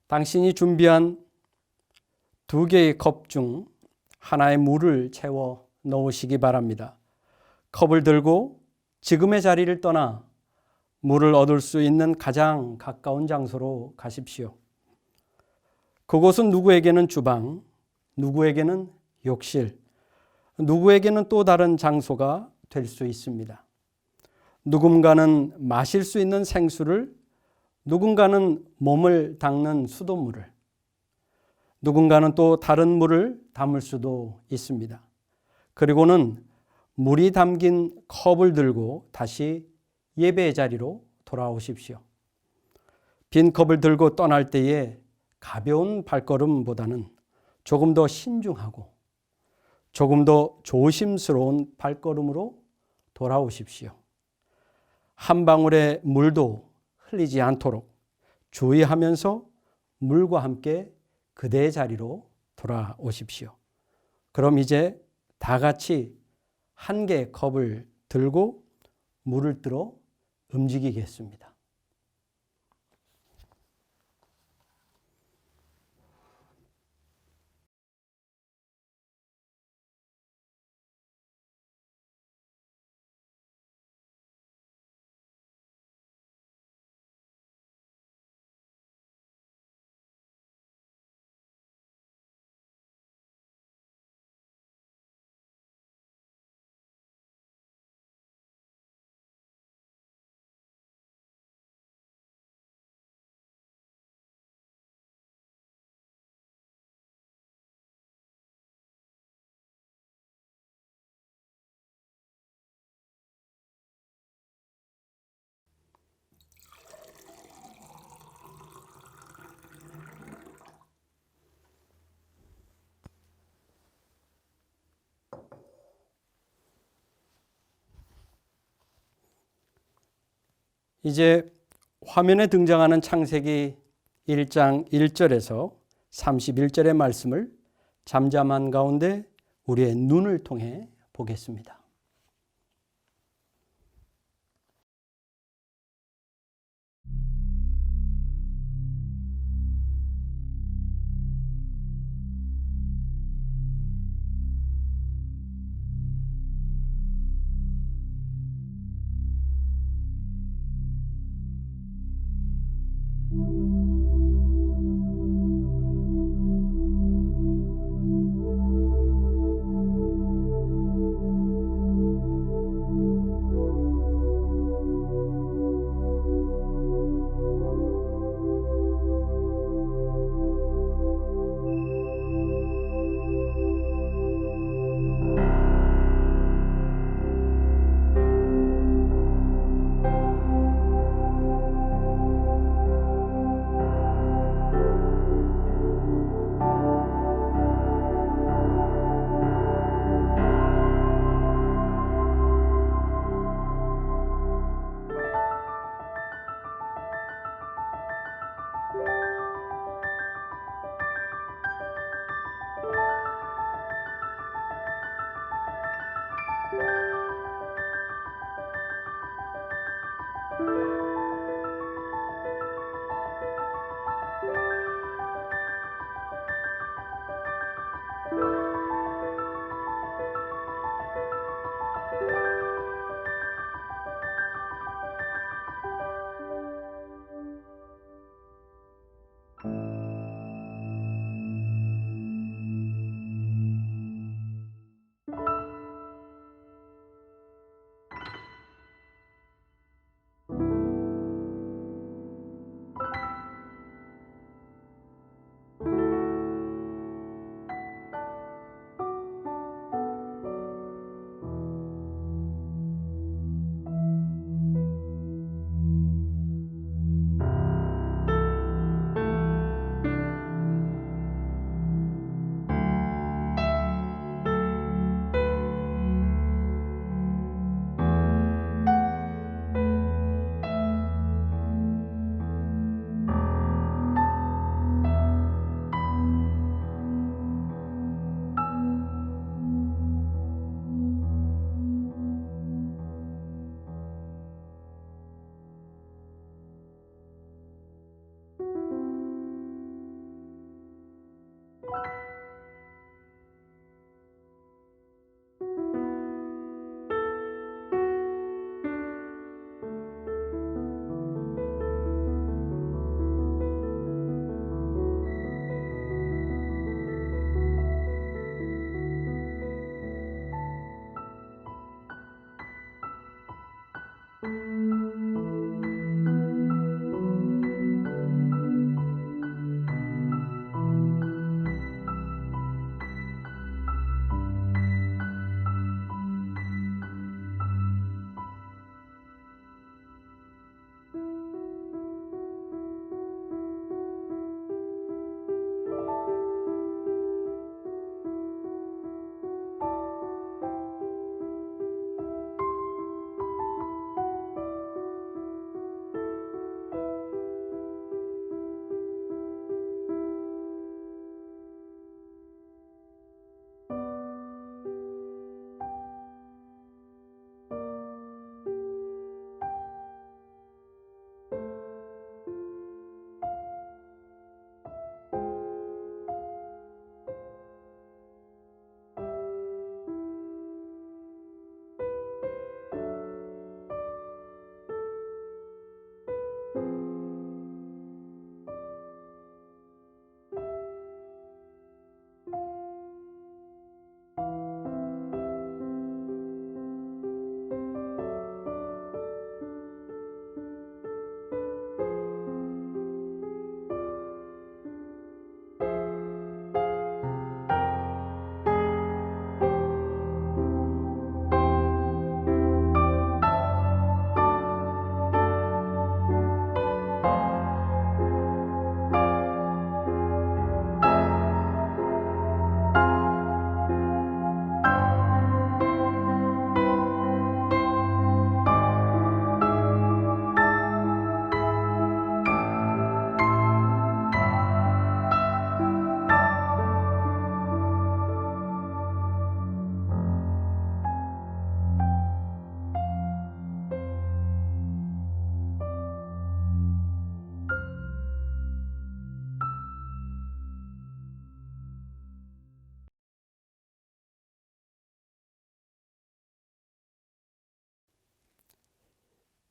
당신이 준비한 2개의 컵 중 하나에 물을 채워 넣으시기 바랍니다. 컵을 들고 지금의 자리를 떠나 물을 얻을 수 있는 가장 가까운 장소로 가십시오. 그곳은 누구에게는 주방, 누구에게는 욕실, 누구에게는 또 다른 장소가 될 수 있습니다. 누군가는 마실 수 있는 생수를, 누군가는 몸을 닦는 수돗물을, 누군가는 또 다른 물을 담을 수도 있습니다. 그리고는 물이 담긴 컵을 들고 다시 예배의 자리로 돌아오십시오. 빈 컵을 들고 떠날 때에 가벼운 발걸음보다는 조금 더 신중하고 조금 더 조심스러운 발걸음으로 돌아오십시오. 한 방울의 물도 흘리지 않도록 주의하면서 물과 함께 그대의 자리로 돌아오십시오. 그럼 이제 다 같이 한 개의 컵을 들고 물을 들어 움직이겠습니다. 이제 화면에 등장하는 창세기 1장 1절에서 31절의 말씀을 잠잠한 가운데 우리의 눈을 통해 보겠습니다.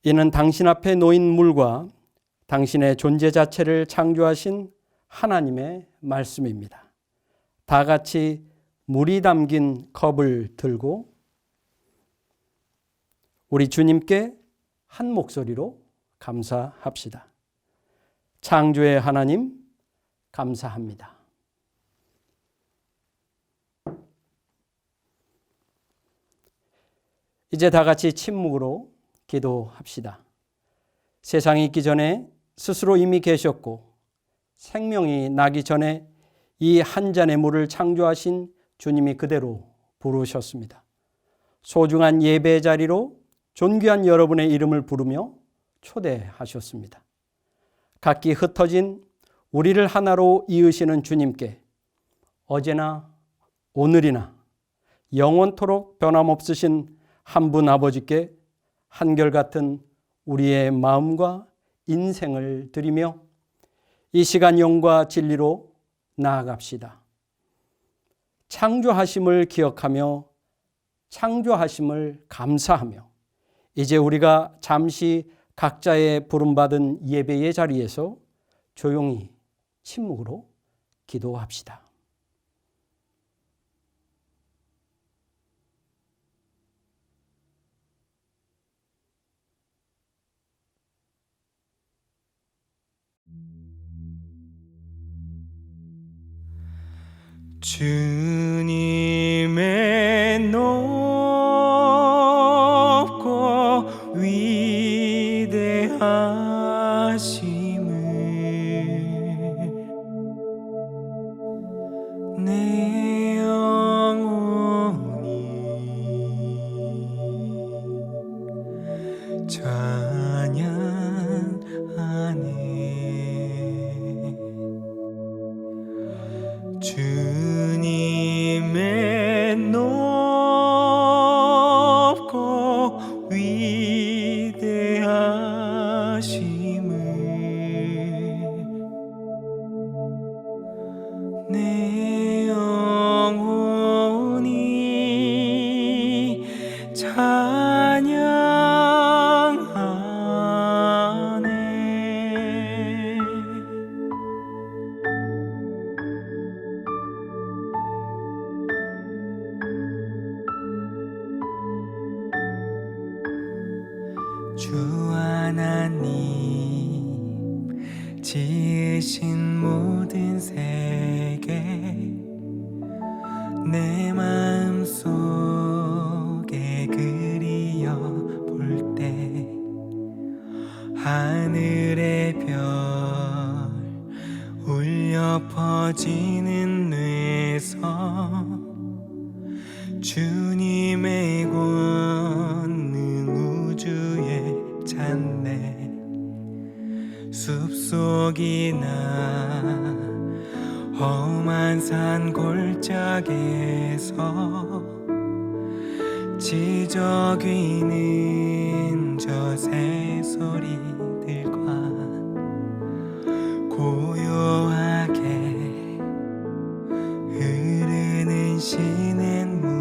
이는 당신 앞에 놓인 물과 당신의 존재 자체를 창조하신 하나님의 말씀입니다. 다 같이 물이 담긴 컵을 들고 우리 주님께 한 목소리로 감사합시다. 창조의 하나님, 감사합니다. 이제 다 같이 침묵으로 기도합시다. 세상이 있기 전에 스스로 이미 계셨고 생명이 나기 전에 이 한 잔의 물을 창조하신 주님이 그대로 부르셨습니다. 소중한 예배 자리로 존귀한 여러분의 이름을 부르며 초대하셨습니다. 각기 흩어진 우리를 하나로 이으시는 주님께 어제나 오늘이나 영원토록 변함없으신 한 분 아버지께 한결같은 우리의 마음과 인생을 드리며 이 시간 영과 진리로 나아갑시다. 창조하심을 기억하며 창조하심을 감사하며 이제 우리가 잠시 각자의 부름받은 예배의 자리에서 조용히 침묵으로 기도합시다. 주님의 높고 위대하심을 내 영혼이 찬양하네. 주님의 높고 위대하심을 내 영혼이 찬양하네. 부어지는 뇌에서 주님의 권능 우주에 찬네. 숲속이나 험한 산 골짜기에서 지저귀는 저 새소리들과 고요하게 흐르는 시냇물은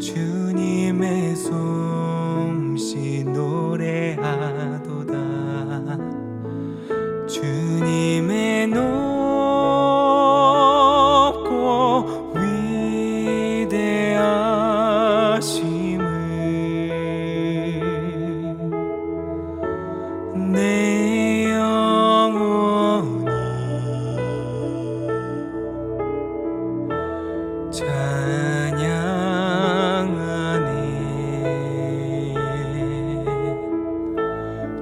주님의 솜씨 노래하도다. 주님의 높고 위대하심을 내 영혼이 찬양하네.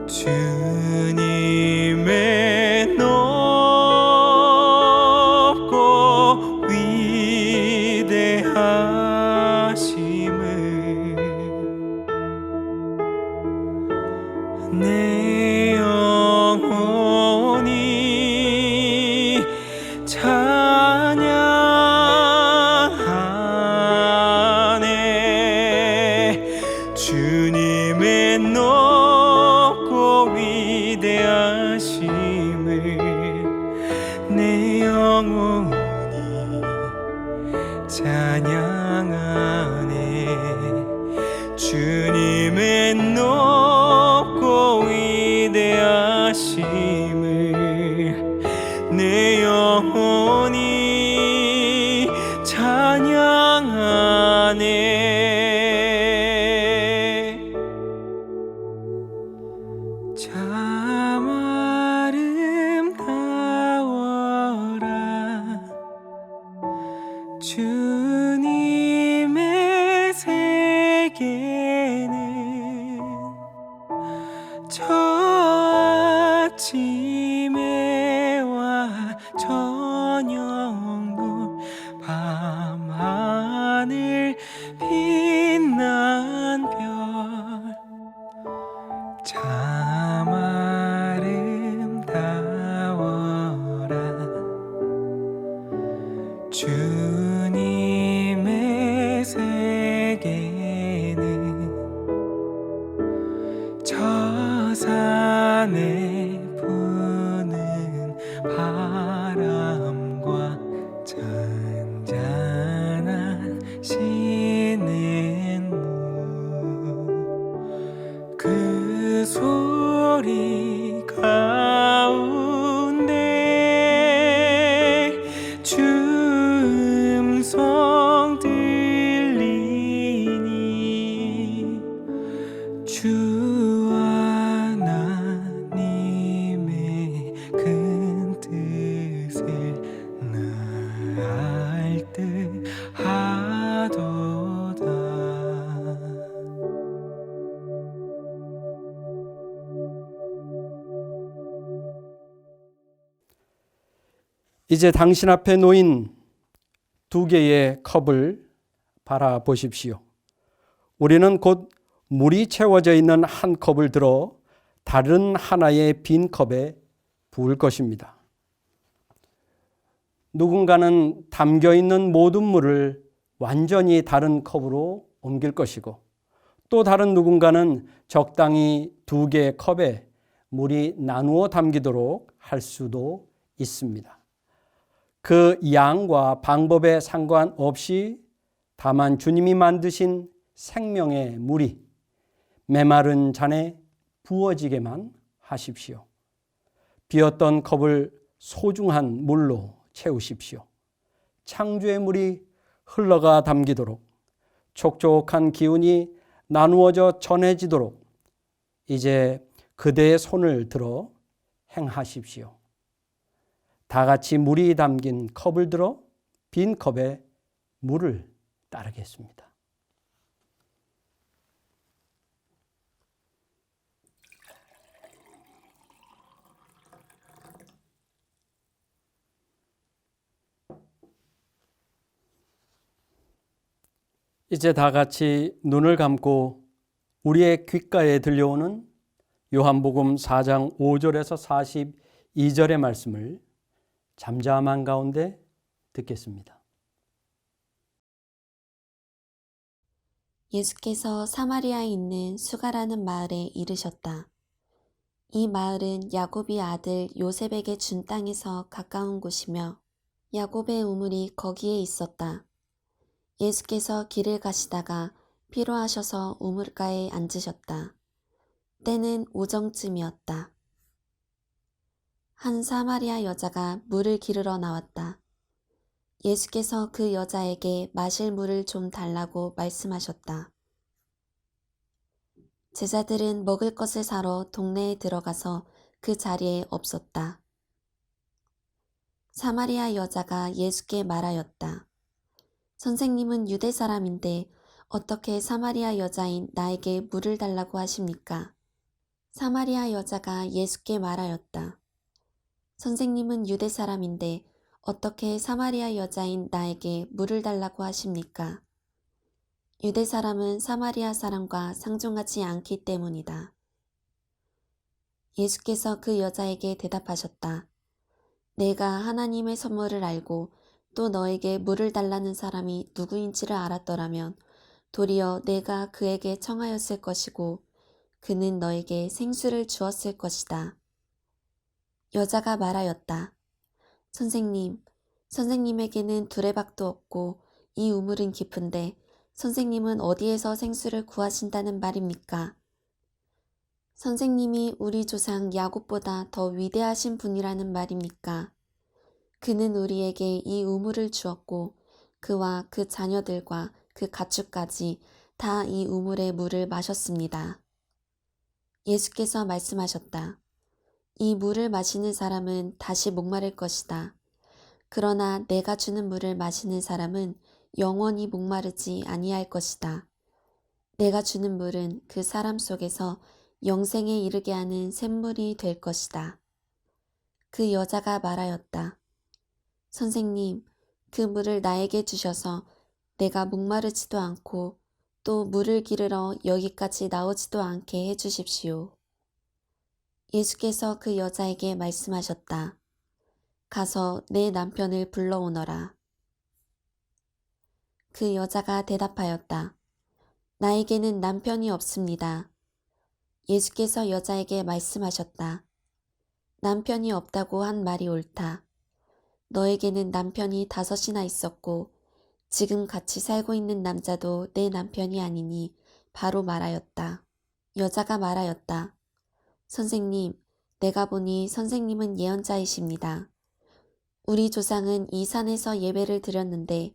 주님의 높고 위대하심을 내 영혼이 찬양하네. 주님의 높고 위대하심을 내 영혼이 찬양하네. 주님의 높고 위대하심을 내 영혼이 찬양하네. 참 아름다워라 주님의 세계는 저 아침에와 저녁도 밤하늘 빛난 별 참 아름다워라 주님의 세계는 저 산에 부는 바람과 잔잔한 시냇물 그 소리 가운데 음성 들리니 주 하나님의 큰 뜻을 나알 듯 하도다. 이제 당신 앞에 놓인 두 개의 컵을 바라보십시오. 우리는 곧 물이 채워져 있는 한 컵을 들어 다른 하나의 빈 컵에 부을 것입니다. 누군가는 담겨 있는 모든 물을 완전히 다른 컵으로 옮길 것이고, 또 다른 누군가는 적당히 두 개의 컵에 물이 나누어 담기도록 할 수도 있습니다. 그 양과 방법에 상관없이 다만 주님이 만드신 생명의 물이 메마른 잔에 부어지게만 하십시오. 비었던 컵을 소중한 물로 채우십시오. 창조의 물이 흘러가 담기도록, 촉촉한 기운이 나누어져 전해지도록 이제 그대의 손을 들어 행하십시오. 다 같이 물이 담긴 컵을 들어 빈 컵에 물을 따르겠습니다. 이제 다 같이 눈을 감고 우리의 귓가에 들려오는 요한복음 4장 5절에서 42절의 말씀을 잠잠한 가운데 듣겠습니다. 예수께서 사마리아에 있는 수가라는 마을에 이르셨다. 이 마을은 야곱의 아들 요셉에게 준 땅에서 가까운 곳이며 야곱의 우물이 거기에 있었다. 예수께서 길을 가시다가 피로하셔서 우물가에 앉으셨다. 때는 오정쯤이었다. 한 사마리아 여자가 물을 기르러 나왔다. 예수께서 그 여자에게 마실 물을 좀 달라고 말씀하셨다. 제자들은 먹을 것을 사러 동네에 들어가서 그 자리에 없었다. 사마리아 여자가 예수께 말하였다. 선생님은 유대 사람인데 어떻게 사마리아 여자인 나에게 물을 달라고 하십니까? 사마리아 여자가 예수께 말하였다. 선생님은 유대 사람인데 어떻게 사마리아 여자인 나에게 물을 달라고 하십니까? 유대 사람은 사마리아 사람과 상종하지 않기 때문이다. 예수께서 그 여자에게 대답하셨다. 내가 하나님의 선물을 알고 또 너에게 물을 달라는 사람이 누구인지를 알았더라면 도리어 내가 그에게 청하였을 것이고 그는 너에게 생수를 주었을 것이다. 여자가 말하였다. 선생님, 선생님에게는 두레박도 없고 이 우물은 깊은데 선생님은 어디에서 생수를 구하신다는 말입니까? 선생님이 우리 조상 야곱보다 더 위대하신 분이라는 말입니까? 그는 우리에게 이 우물을 주었고 그와 그 자녀들과 그 가축까지 다 이 우물의 물을 마셨습니다. 예수께서 말씀하셨다. 이 물을 마시는 사람은 다시 목마를 것이다. 그러나 내가 주는 물을 마시는 사람은 영원히 목마르지 아니할 것이다. 내가 주는 물은 그 사람 속에서 영생에 이르게 하는 샘물이 될 것이다. 그 여자가 말하였다. 선생님, 그 물을 나에게 주셔서 내가 목마르지도 않고 또 물을 기르러 여기까지 나오지도 않게 해주십시오. 예수께서 그 여자에게 말씀하셨다. 가서 내 남편을 불러오너라. 그 여자가 대답하였다. 나에게는 남편이 없습니다. 예수께서 여자에게 말씀하셨다. 남편이 없다고 한 말이 옳다. 너에게는 남편이 5이나 있었고 지금 같이 살고 있는 남자도 내 남편이 아니니 바로 말하였다. 여자가 말하였다. 선생님, 내가 보니 선생님은 예언자이십니다. 우리 조상은 이 산에서 예배를 드렸는데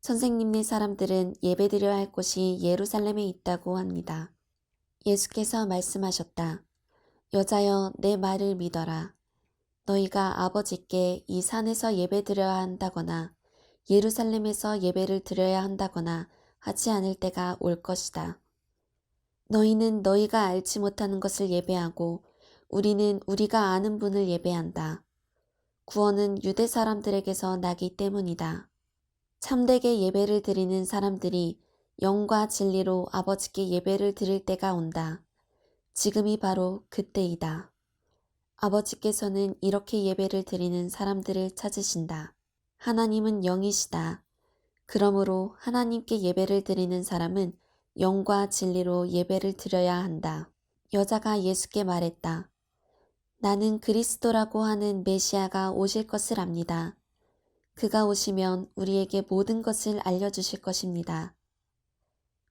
선생님네 사람들은 예배드려야 할 곳이 예루살렘에 있다고 합니다. 예수께서 말씀하셨다. 여자여, 내 말을 믿어라. 너희가 아버지께 이 산에서 예배드려야 한다거나 예루살렘에서 예배를 드려야 한다거나 하지 않을 때가 올 것이다. 너희는 너희가 알지 못하는 것을 예배하고 우리는 우리가 아는 분을 예배한다. 구원은 유대 사람들에게서 나기 때문이다. 참되게 예배를 드리는 사람들이 영과 진리로 아버지께 예배를 드릴 때가 온다. 지금이 바로 그때이다. 아버지께서는 이렇게 예배를 드리는 사람들을 찾으신다. 하나님은 영이시다. 그러므로 하나님께 예배를 드리는 사람은 영과 진리로 예배를 드려야 한다. 여자가 예수께 말했다. 나는 그리스도라고 하는 메시아가 오실 것을 압니다. 그가 오시면 우리에게 모든 것을 알려주실 것입니다.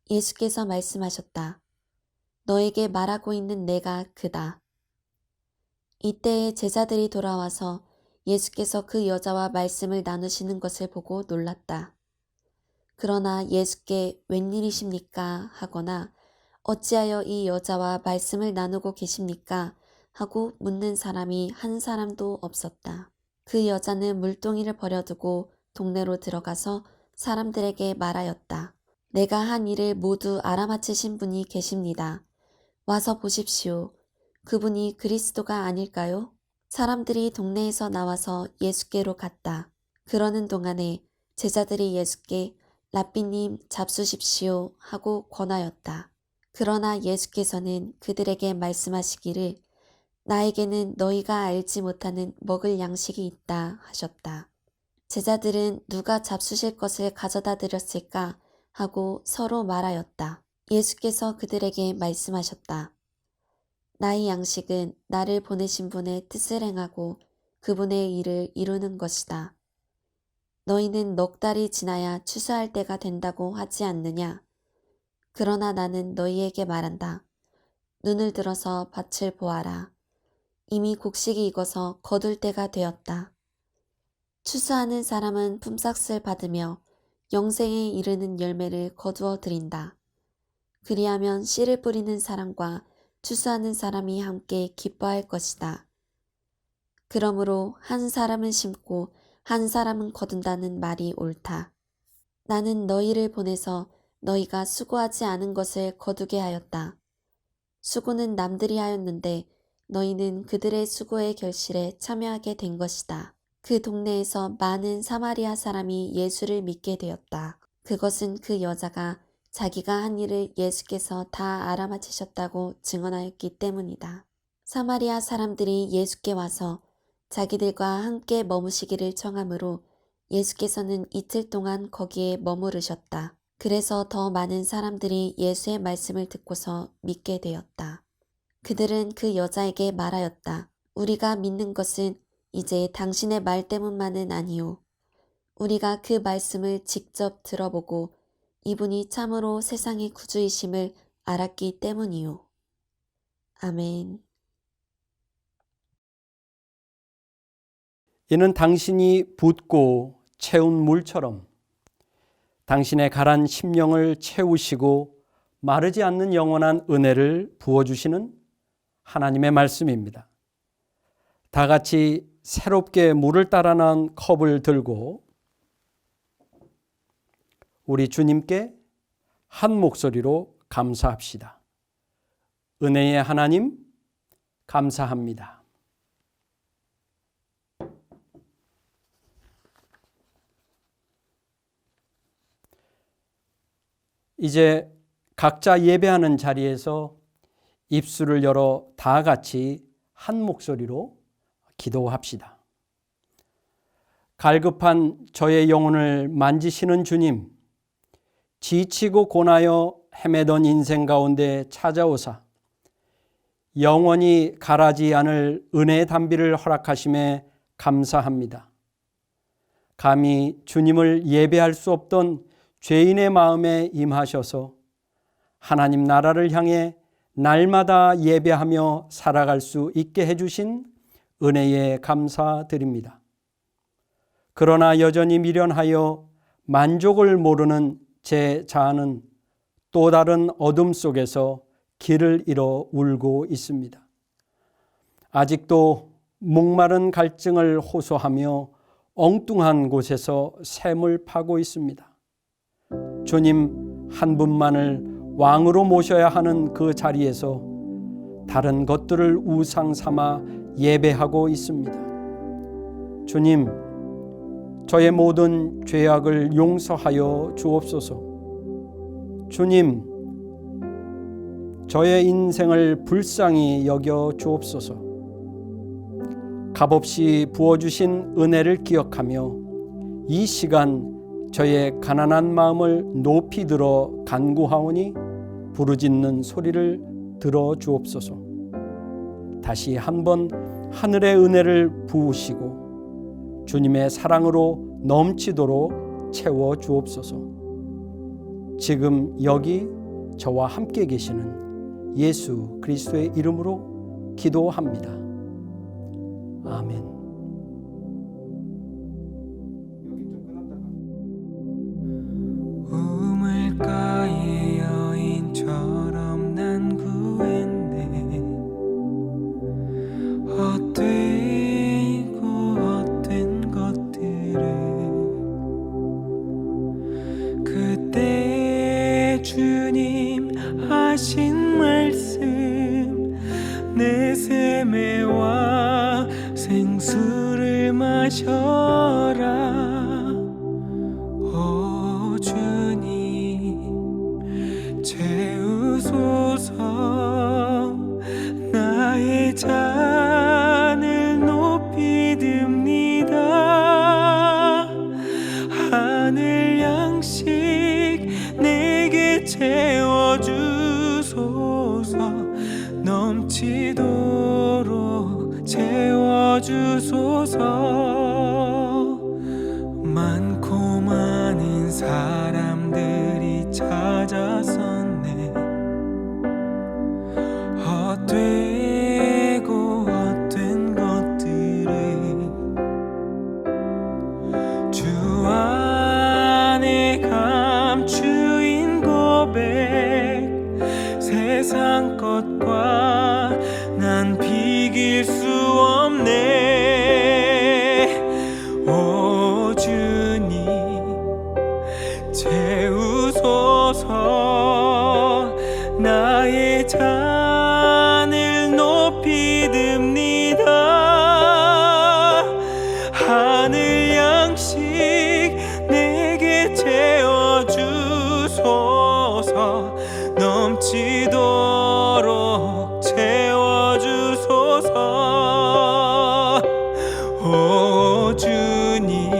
예수께서 말씀하셨다. 너에게 말하고 있는 내가 그다. 이때에 제자들이 돌아와서 예수께서 그 여자와 말씀을 나누시는 것을 보고 놀랐다. 그러나 예수께 웬일이십니까? 하거나 어찌하여 이 여자와 말씀을 나누고 계십니까? 하고 묻는 사람이 한 사람도 없었다. 그 여자는 물동이를 버려두고 동네로 들어가서 사람들에게 말하였다. 내가 한 일을 모두 알아맞히신 분이 계십니다. 와서 보십시오. 그분이 그리스도가 아닐까요? 사람들이 동네에서 나와서 예수께로 갔다. 그러는 동안에 제자들이 예수께 랍비님 잡수십시오 하고 권하였다. 그러나 예수께서는 그들에게 말씀하시기를 나에게는 너희가 알지 못하는 먹을 양식이 있다 하셨다. 제자들은 누가 잡수실 것을 가져다 드렸을까 하고 서로 말하였다. 예수께서 그들에게 말씀하셨다. 나의 양식은 나를 보내신 분의 뜻을 행하고 그분의 일을 이루는 것이다. 너희는 넉 달이 지나야 추수할 때가 된다고 하지 않느냐? 그러나 나는 너희에게 말한다. 눈을 들어서 밭을 보아라. 이미 곡식이 익어서 거둘 때가 되었다. 추수하는 사람은 품삯을 받으며 영생에 이르는 열매를 거두어 드린다. 그리하면 씨를 뿌리는 사람과 추수하는 사람이 함께 기뻐할 것이다. 그러므로 한 사람은 심고 한 사람은 거둔다는 말이 옳다. 나는 너희를 보내서 너희가 수고하지 않은 것을 거두게 하였다. 수고는 남들이 하였는데 너희는 그들의 수고의 결실에 참여하게 된 것이다. 그 동네에서 많은 사마리아 사람이 예수를 믿게 되었다. 그것은 그 여자가 자기가 한 일을 예수께서 다 알아맞히셨다고 증언하였기 때문이다. 사마리아 사람들이 예수께 와서 자기들과 함께 머무시기를 청하므로 예수께서는 이틀 동안 거기에 머무르셨다. 그래서 더 많은 사람들이 예수의 말씀을 듣고서 믿게 되었다. 그들은 그 여자에게 말하였다. 우리가 믿는 것은 이제 당신의 말 때문만은 아니오. 우리가 그 말씀을 직접 들어보고 이분이 참으로 세상의 구주이심을 알았기 때문이오. 아멘. 이는 당신이 붓고 채운 물처럼 당신의 가란 심령을 채우시고 마르지 않는 영원한 은혜를 부어주시는 하나님의 말씀입니다. 다 같이 새롭게 물을 따라 나온 컵을 들고 우리 주님께 한 목소리로 감사합시다. 은혜의 하나님, 감사합니다. 이제 각자 예배하는 자리에서 입술을 열어 다 같이 한 목소리로 기도합시다. 갈급한 저의 영혼을 만지시는 주님, 지치고 고나여 헤매던 인생 가운데 찾아오사 영원히 가라지 않을 은혜의 담비를 허락하심에 감사합니다. 감히 주님을 예배할 수 없던 죄인의 마음에 임하셔서 하나님 나라를 향해 날마다 예배하며 살아갈 수 있게 해주신 은혜에 감사드립니다. 그러나 여전히 미련하여 만족을 모르는 제 자아는 또 다른 어둠 속에서 길을 잃어 울고 있습니다. 아직도 목마른 갈증을 호소하며 엉뚱한 곳에서 샘을 파고 있습니다. 주님 한 분만을 왕으로 모셔야 하는 그 자리에서 다른 것들을 우상 삼아 예배하고 있습니다. 주님, 저의 모든 죄악을 용서하여 주옵소서. 주님, 저의 인생을 불쌍히 여겨 주옵소서. 값없이 부어주신 은혜를 기억하며 이 시간 저의 가난한 마음을 높이 들어 간구하오니 부르짖는 소리를 들어 주옵소서. 다시 한번 하늘의 은혜를 부으시고 주님의 사랑으로 넘치도록 채워 주옵소서. 지금 여기 저와 함께 계시는 예수 그리스도의 이름으로 기도합니다. 아멘. 우물가의 여인처럼 난 구했네. 헛되고 헛된 것들을 그때 주님 하신 말씀 내 샘에와 생수를 마셔라. 오 주님 내게 채워주소서. 넘치도록 채워주소서. 많고 많은 사람들이 찾아섰네. 헛되고 헛된 것들을 주 안에 감추인 고백. 세상 것과 난 비길 수 없네. 오 주님 채우소서. 나의 잔을 높이 듭니다. 하늘 양식 내게 채워주소서. 넘치도록 채워주소서. 오 주님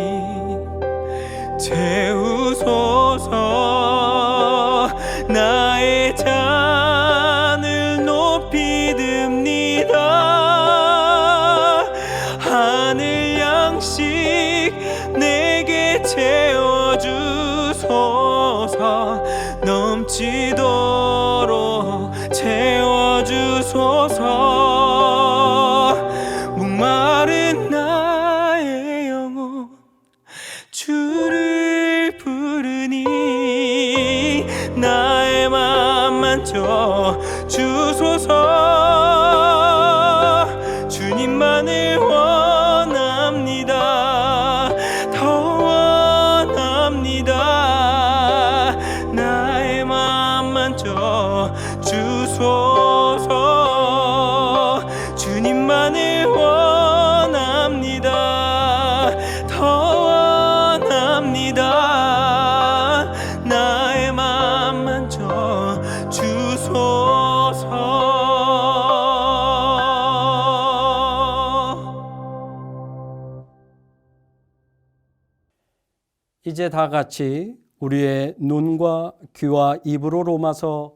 채우소서. 나의 잔을 높이 듭니다. 하늘 양식 내게 채워주소서. 넘치도록 채워주소서. 목마른 나의 영혼 주를 부르니 나의 맘 만져 주소서. 주님만을 원합니다. 더 원합니다. 나의 맘 만져 주소서. 주님만을 원합니다. 더 원합니다. 나의 맘 만져 주소서. 이제 다 같이 우리의 눈과 귀와 입으로 로마서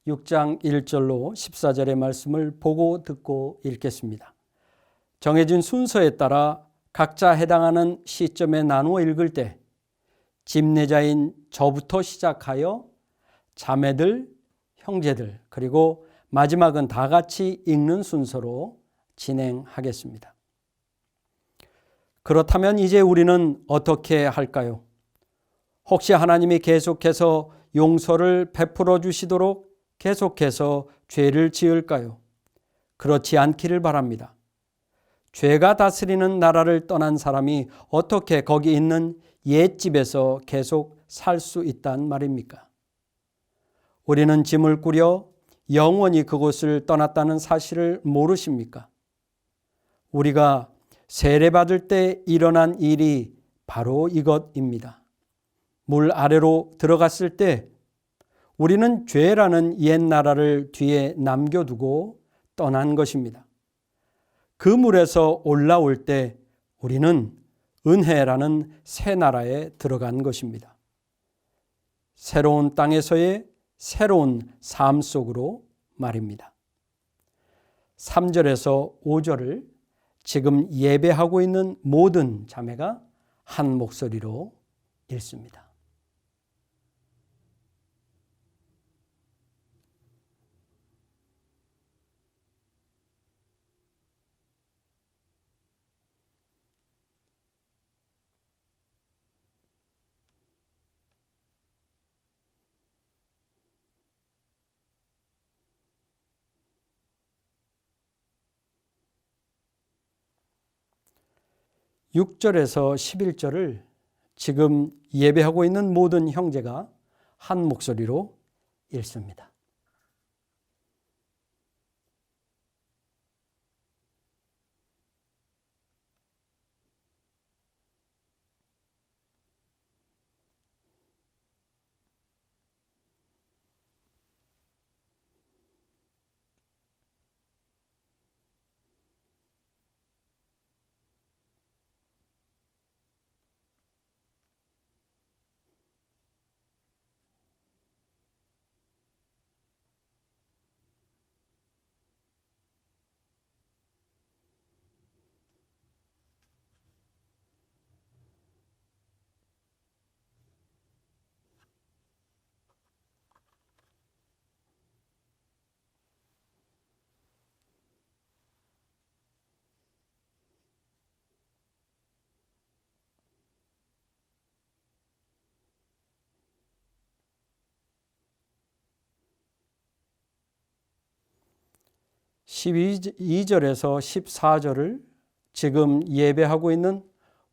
6장 1절로 14절의 말씀을 보고 듣고 읽겠습니다. 정해진 순서에 따라 각자 해당하는 시점에 나누어 읽을 때 집례자인 저부터 시작하여 자매들, 형제들, 그리고 마지막은 다 같이 읽는 순서로 진행하겠습니다. 그렇다면 이제 우리는 어떻게 할까요? 혹시 하나님이 계속해서 용서를 베풀어 주시도록 계속해서 죄를 지을까요? 그렇지 않기를 바랍니다. 죄가 다스리는 나라를 떠난 사람이 어떻게 거기 있는 옛집에서 계속 살 수 있단 말입니까? 우리는 짐을 꾸려 영원히 그곳을 떠났다는 사실을 모르십니까? 우리가 세례받을 때 일어난 일이 바로 이것입니다. 물 아래로 들어갔을 때 우리는 죄라는 옛 나라를 뒤에 남겨두고 떠난 것입니다. 그 물에서 올라올 때 우리는 은혜라는 새 나라에 들어간 것입니다. 새로운 땅에서의 새로운 삶 속으로 말입니다. 3절에서 5절을 지금 예배하고 있는 모든 자매가 한 목소리로 읽습니다. 6절에서 11절을 지금 예배하고 있는 모든 형제가 한 목소리로 읽습니다. 12절에서 14절을 지금 예배하고 있는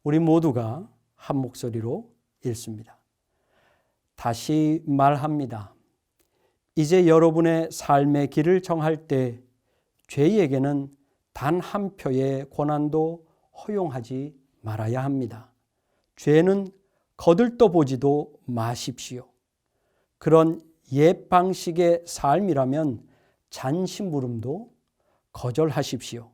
우리 모두가 한 목소리로 읽습니다. 다시 말합니다. 이제 여러분의 삶의 길을 정할 때 죄에게는 단 한 표의 권한도 허용하지 말아야 합니다. 죄는 거들떠 보지도 마십시오. 그런 옛 방식의 삶이라면 잔심부름도 거절하십시오.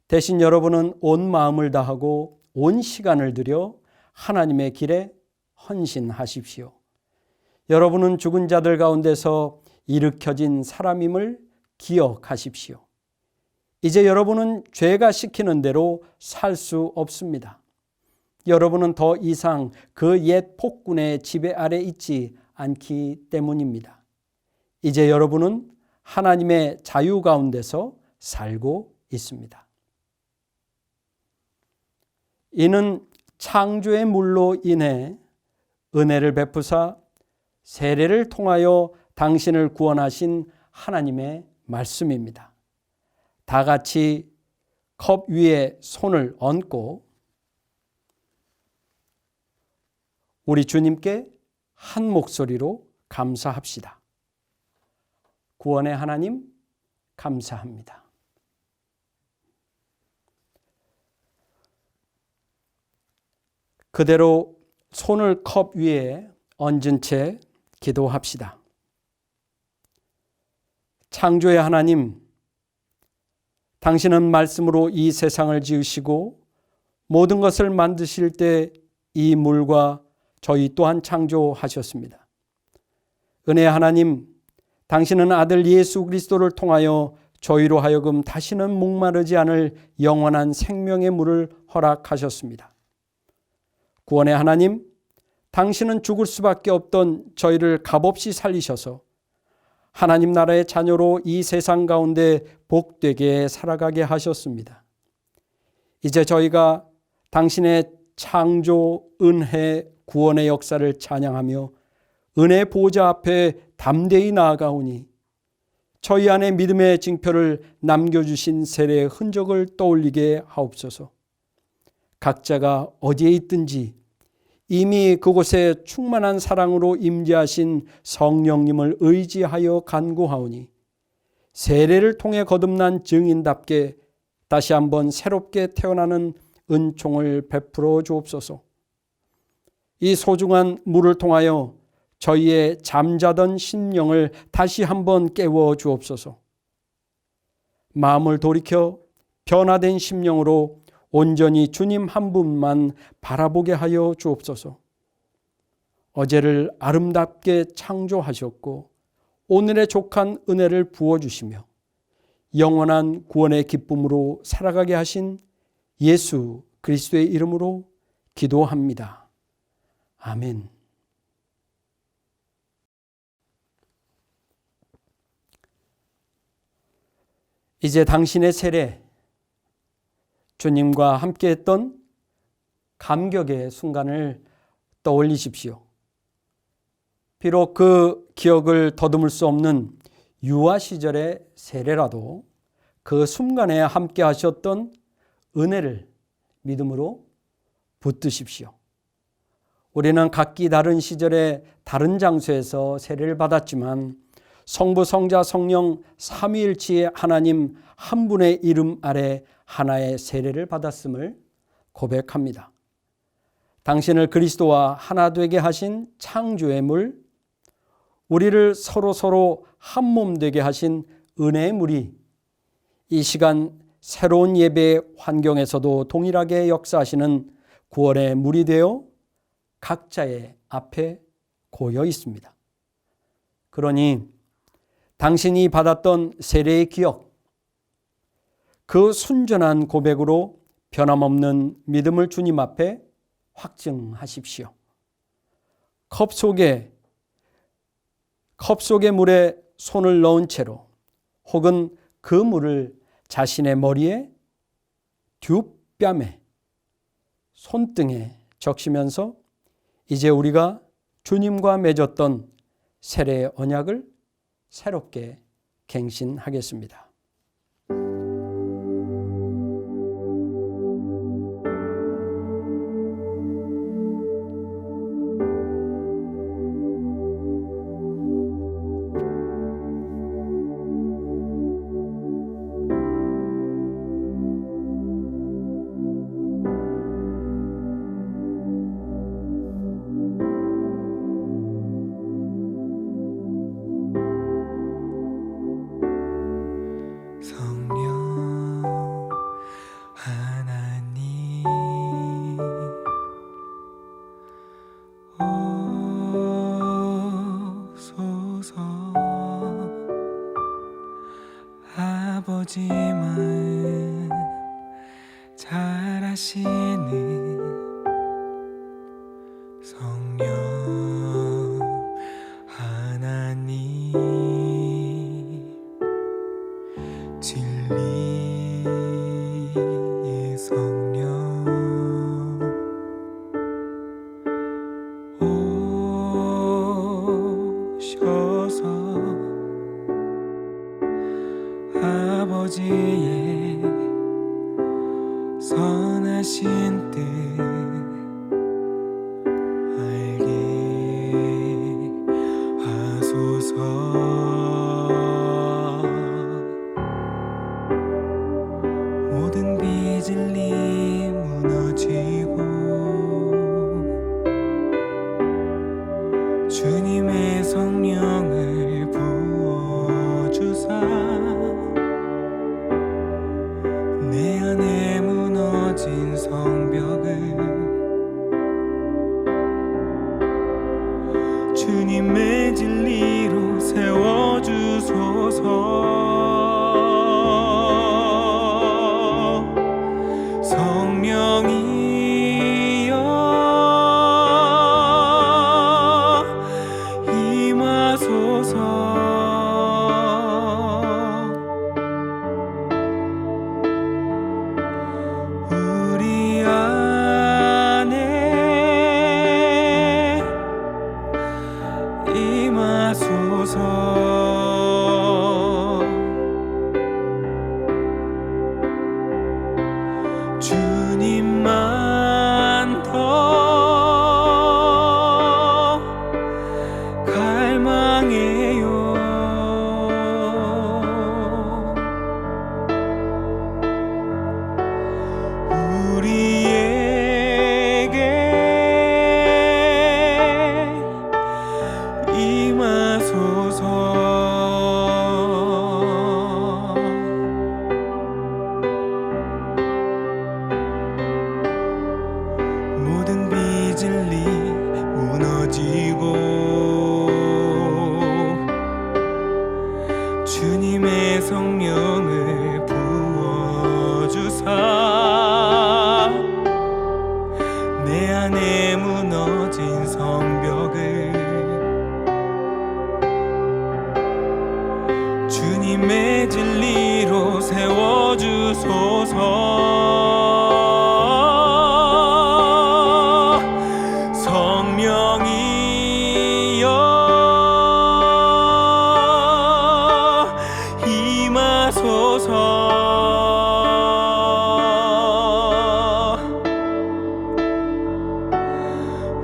대신 여러분은 온 마음을 다하고 온 시간을 들여 하나님의 길에 헌신하십시오. 여러분은 죽은 자들 가운데서 일으켜진 사람임을 기억하십시오. 이제 여러분은 죄가 시키는 대로 살 수 없습니다. 여러분은 더 이상 그 옛 폭군의 지배 아래 있지 않기 때문입니다. 이제 여러분은 하나님의 자유 가운데서 살고 있습니다. 이는 창조의 물로 인해 은혜를 베푸사 세례를 통하여 당신을 구원하신 하나님의 말씀입니다. 다 같이 컵 위에 손을 얹고 우리 주님께 한 목소리로 감사합시다. 구원의 하나님, 감사합니다. 그대로 손을 컵 위에 얹은 채 기도합시다. 창조의 하나님, 당신은 말씀으로 이 세상을 지으시고 모든 것을 만드실 때 이 물과 저희 또한 창조하셨습니다. 은혜의 하나님, 당신은 아들 예수 그리스도를 통하여 저희로 하여금 다시는 목마르지 않을 영원한 생명의 물을 허락하셨습니다. 구원의 하나님, 당신은 죽을 수밖에 없던 저희를 값없이 살리셔서 하나님 나라의 자녀로 이 세상 가운데 복되게 살아가게 하셨습니다. 이제 저희가 당신의 창조, 은혜, 구원의 역사를 찬양하며 은혜 보좌 앞에 담대히 나아가오니 저희 안에 믿음의 징표를 남겨주신 세례의 흔적을 떠올리게 하옵소서. 각자가 어디에 있든지 이미 그곳에 충만한 사랑으로 임재하신 성령님을 의지하여 간구하오니 세례를 통해 거듭난 증인답게 다시 한번 새롭게 태어나는 은총을 베풀어 주옵소서. 이 소중한 물을 통하여 저희의 잠자던 심령을 다시 한번 깨워 주옵소서. 마음을 돌이켜 변화된 심령으로 온전히 주님 한 분만 바라보게 하여 주옵소서. 어제를 아름답게 창조하셨고 오늘의 족한 은혜를 부어주시며 영원한 구원의 기쁨으로 살아가게 하신 예수 그리스도의 이름으로 기도합니다. 아멘. 이제 당신의 세례, 주님과 함께했던 감격의 순간을 떠올리십시오. 비록 그 기억을 더듬을 수 없는 유아 시절의 세례라도 그 순간에 함께 하셨던 은혜를 믿음으로 붙드십시오. 우리는 각기 다른 시절에 다른 장소에서 세례를 받았지만 성부, 성자, 성령 삼위일체의 하나님 한 분의 이름 아래 하나의 세례를 받았음을 고백합니다. 당신을 그리스도와 하나 되게 하신 창조의 물, 우리를 서로 한 몸 되게 하신 은혜의 물이 이 시간 새로운 예배의 환경에서도 동일하게 역사하시는 구원의 물이 되어 각자의 앞에 고여 있습니다. 그러니 당신이 받았던 세례의 기억, 그 순전한 고백으로 변함없는 믿음을 주님 앞에 확증하십시오. 컵 속에 물에 손을 넣은 채로 혹은 그 물을 자신의 머리에, 뒷뺨에, 손등에 적시면서 이제 우리가 주님과 맺었던 세례의 언약을 새롭게 갱신하겠습니다. 아버지 마음 잘 아시는 성령 하나님 진리의 성령 오셔서 아버지의 선하신 뜻 알게 하소서. 모든 비질리 무너지고 주님의 성령을 부어주사 내 안에 무너진 성벽을 주님의 진리로 세워주소서. 성령이여 임하소서. 우리 안에 임하소서. 주님만 더 갈망해요. 우리에게 임하소서. 모든 비질리 무너지고 주님의 성령을 부어주사 내 안에 무너진 성벽을 주님의 진리로 세워주소서. 성령이여 임하소서.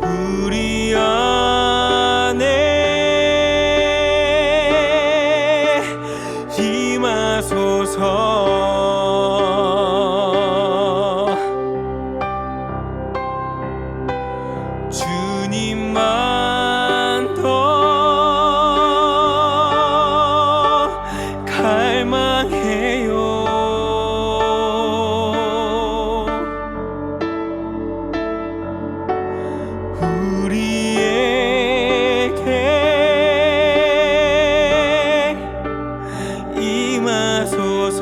우리 안에 임하소서. 주님만 더 갈망해요. 우리에게 임하소서.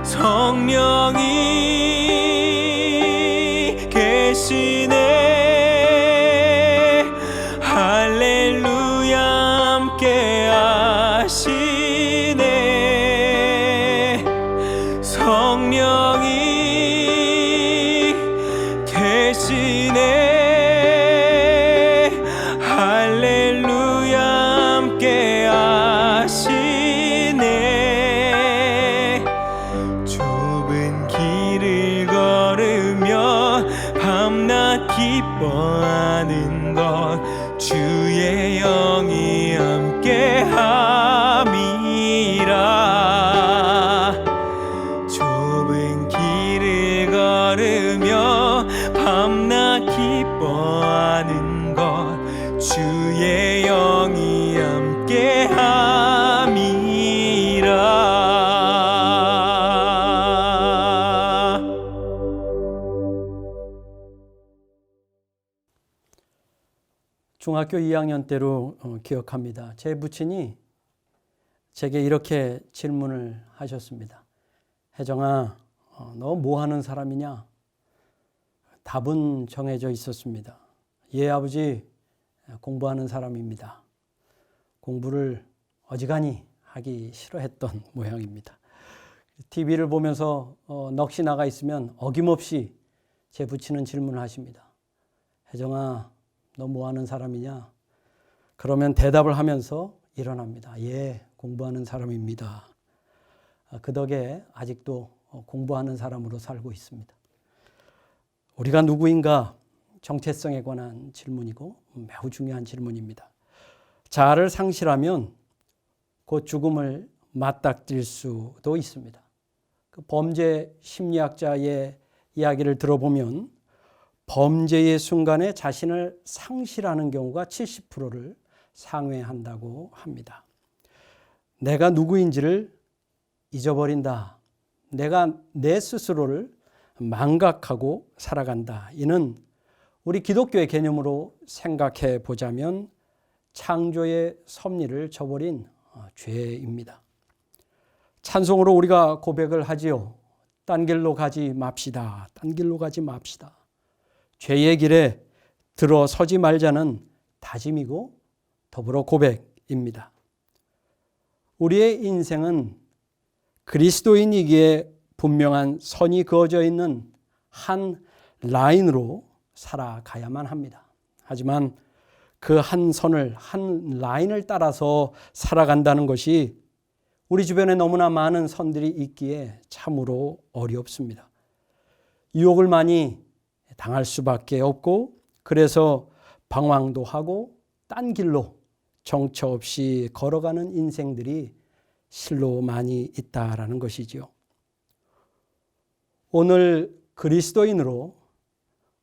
성령이 계시네. 할렐루야 함께 하시네. 성령이 계시네. 할렐루야 함께 하시네. 좁은 길을 걸으며 밤낮 기뻐하는 것 주의 영이 함께 함이라. 좁은 길을 걸으며 밤낮 기뻐하는 것 주의 영이 함께 함이라. 중학교 2학년 때로 기억합니다. 제 부친이 제게 이렇게 질문을 하셨습니다. 혜정아, 너 뭐 하는 사람이냐? 답은 정해져 있었습니다. 예, 아버지, 공부하는 사람입니다. 공부를 어지간히 하기 싫어했던 모양입니다. TV를 보면서 넋이 나가 있으면 어김없이 제 부친은 질문을 하십니다. 혜정아, 너 뭐 하는 사람이냐? 그러면 대답을 하면서 일어납니다. 예, 공부하는 사람입니다. 그 덕에 아직도 공부하는 사람으로 살고 있습니다. 우리가 누구인가 정체성에 관한 질문이고 매우 중요한 질문입니다. 자아를 상실하면 곧 죽음을 맞닥뜨릴 수도 있습니다. 그 범죄 심리학자의 이야기를 들어보면 범죄의 순간에 자신을 상실하는 경우가 70%를 상회한다고 합니다. 내가 누구인지를 잊어버린다. 내가 내 스스로를 망각하고 살아간다. 이는 우리 기독교의 개념으로 생각해 보자면 창조의 섭리를 저버린 죄입니다. 찬송으로 우리가 고백을 하지요. 딴 길로 가지 맙시다. 딴 길로 가지 맙시다. 죄의 길에 들어서지 말자는 다짐이고 더불어 고백입니다. 우리의 인생은 그리스도인이기에 분명한 선이 그어져 있는 한 라인으로 살아가야만 합니다. 하지만 그 한 선을, 한 라인을 따라서 살아간다는 것이 우리 주변에 너무나 많은 선들이 있기에 참으로 어렵습니다. 유혹을 많이 당할 수밖에 없고 그래서 방황도 하고 딴 길로 정처 없이 걸어가는 인생들이 실로 많이 있다라는 것이지요. 오늘 그리스도인으로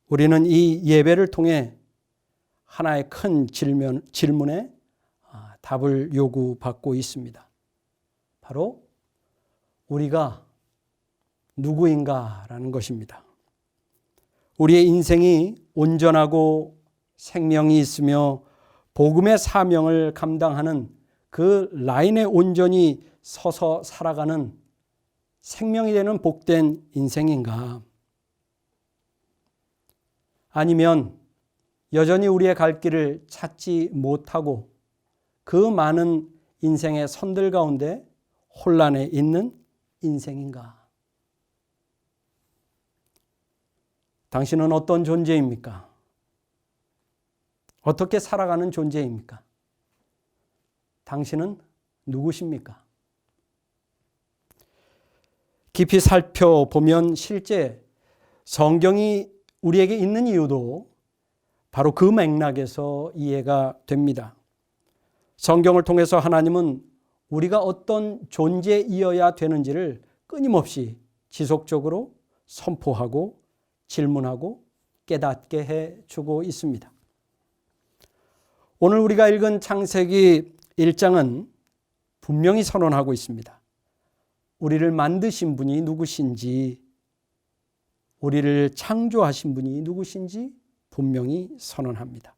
우리는 이 예배를 통해 하나의 큰 질문에 답을 요구받고 있습니다. 바로 우리가 누구인가라는 것입니다. 우리의 인생이 온전하고 생명이 있으며 복음의 사명을 감당하는 그 라인에 온전히 서서 살아가는 생명이 되는 복된 인생인가? 아니면 여전히 우리의 갈 길을 찾지 못하고 그 많은 인생의 선들 가운데 혼란에 있는 인생인가? 당신은 어떤 존재입니까? 어떻게 살아가는 존재입니까? 당신은 누구십니까? 깊이 살펴보면 실제 성경이 우리에게 있는 이유도 바로 그 맥락에서 이해가 됩니다. 성경을 통해서 하나님은 우리가 어떤 존재이어야 되는지를 끊임없이 지속적으로 선포하고 질문하고 깨닫게 해주고 있습니다. 오늘 우리가 읽은 창세기 1장은 분명히 선언하고 있습니다. 우리를 만드신 분이 누구신지, 우리를 창조하신 분이 누구신지 분명히 선언합니다.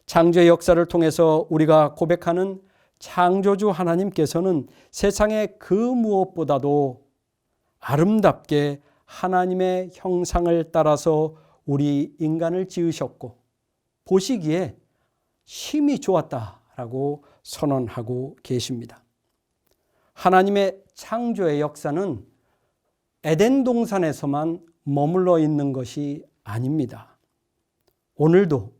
창조의 역사를 통해서 우리가 고백하는 창조주 하나님께서는 세상의 그 무엇보다도 아름답게 하나님의 형상을 따라서 우리 인간을 지으셨고 보시기에 심히 좋았다라고 선언하고 계십니다. 하나님의 창조의 역사는 에덴 동산에서만 머물러 있는 것이 아닙니다. 오늘도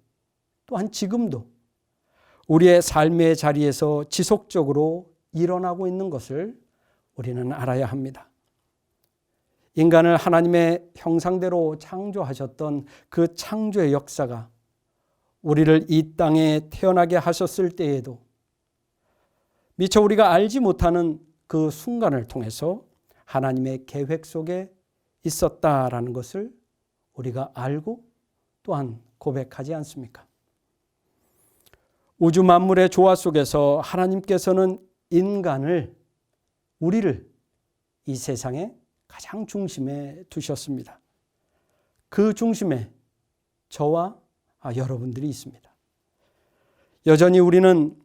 또한 지금도 우리의 삶의 자리에서 지속적으로 일어나고 있는 것을 우리는 알아야 합니다. 인간을 하나님의 형상대로 창조하셨던 그 창조의 역사가 우리를 이 땅에 태어나게 하셨을 때에도 미처 우리가 알지 못하는 그 순간을 통해서 하나님의 계획 속에 있었다라는 것을 우리가 알고 또한 고백하지 않습니까? 우주 만물의 조화 속에서 하나님께서는 인간을, 우리를 이 세상의 가장 중심에 두셨습니다. 그 중심에 저와 여러분들이 있습니다. 여전히 우리는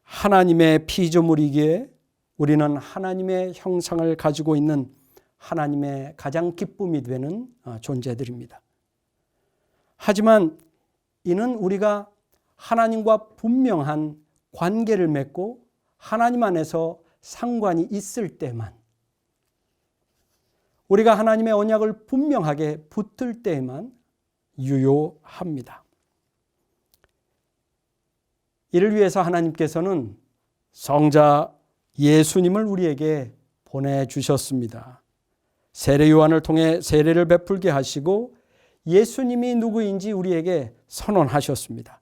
하나님의 피조물이기에 우리는 하나님의 형상을 가지고 있는 하나님의 가장 기쁨이 되는 존재들입니다. 하지만 이는 우리가 하나님과 분명한 관계를 맺고 하나님 안에서 상관이 있을 때만, 우리가 하나님의 언약을 분명하게 붙들 때에만 유효합니다. 이를 위해서 하나님께서는 성자 예수님을 우리에게 보내주셨습니다. 세례 요한을 통해 세례를 베풀게 하시고 예수님이 누구인지 우리에게 선언하셨습니다.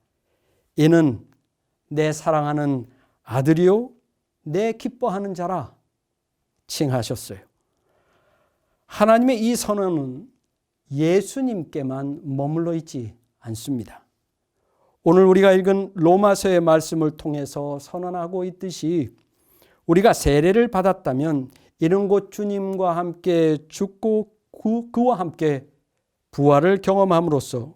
이는 내 사랑하는 아들이요 내 기뻐하는 자라 칭하셨어요. 하나님의 이 선언은 예수님께만 머물러 있지 않습니다. 오늘 우리가 읽은 로마서의 말씀을 통해서 선언하고 있듯이 우리가 세례를 받았다면 이는 곧 주님과 함께 죽고 그와 함께 부활을 경험함으로써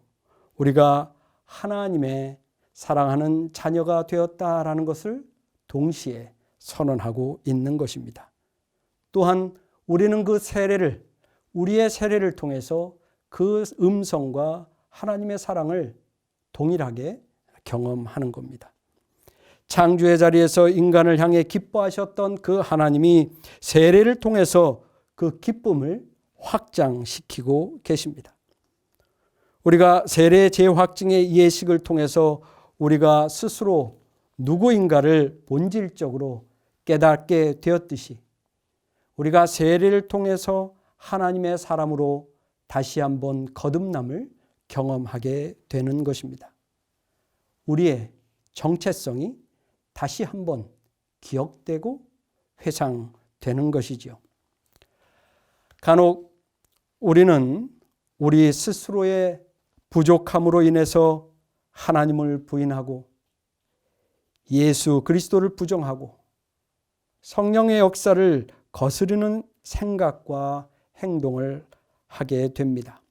우리가 하나님의 사랑하는 자녀가 되었다라는 것을 동시에 선언하고 있는 것입니다. 또한 우리는 그 세례를, 우리의 세례를 통해서 그 음성과 하나님의 사랑을 동일하게 경험하는 겁니다. 창조의 자리에서 인간을 향해 기뻐하셨던 그 하나님이 세례를 통해서 그 기쁨을 확장시키고 계십니다. 우리가 세례 재확증의 예식을 통해서 우리가 스스로 누구인가를 본질적으로 깨닫게 되었듯이 우리가 세례를 통해서 하나님의 사람으로 다시 한번 거듭남을 경험하게 되는 것입니다. 우리의 정체성이 다시 한번 기억되고 회상되는 것이지요. 간혹 우리는 우리 스스로의 부족함으로 인해서 하나님을 부인하고 예수 그리스도를 부정하고 성령의 역사를 거스르는 생각과 행동을 하게 됩니다.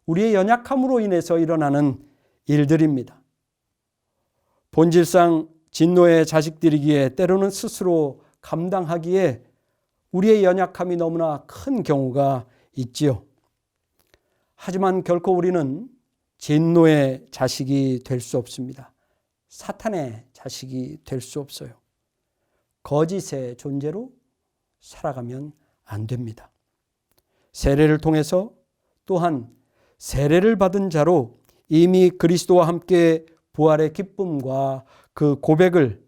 우리의 연약함으로 인해서 일어나는 일들입니다. 본질상 진노의 자식들이기에 때로는 스스로 감당하기에 우리의 연약함이 너무나 큰 경우가 있지요. 하지만 결코 우리는 진노의 자식이 될 수 없습니다. 사탄의 자식이 될 수 없어요. 거짓의 존재로 살아가면 안 됩니다. 세례를 통해서 또한 세례를 받은 자로 이미 그리스도와 함께 부활의 기쁨과 그 고백을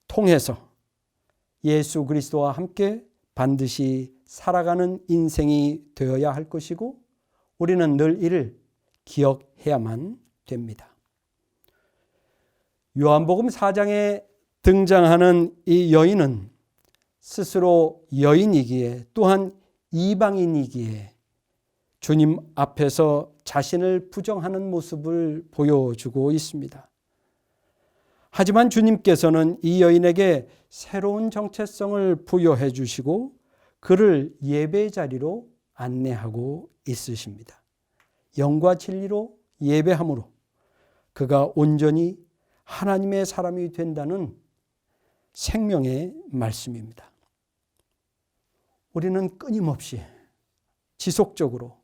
통해서 예수 그리스도와 함께 반드시 살아가는 인생이 되어야 할 것이고 우리는 늘 이를 기억해야만 됩니다. 요한복음 4장에 등장하는 이 여인은 스스로 여인이기에 또한 이방인이기에 주님 앞에서 자신을 부정하는 모습을 보여주고 있습니다. 하지만 주님께서는 이 여인에게 새로운 정체성을 부여해 주시고 그를 예배 자리로 안내하고 있으십니다. 영과 진리로 예배함으로 그가 온전히 하나님의 사람이 된다는 생명의 말씀입니다. 우리는 끊임없이 지속적으로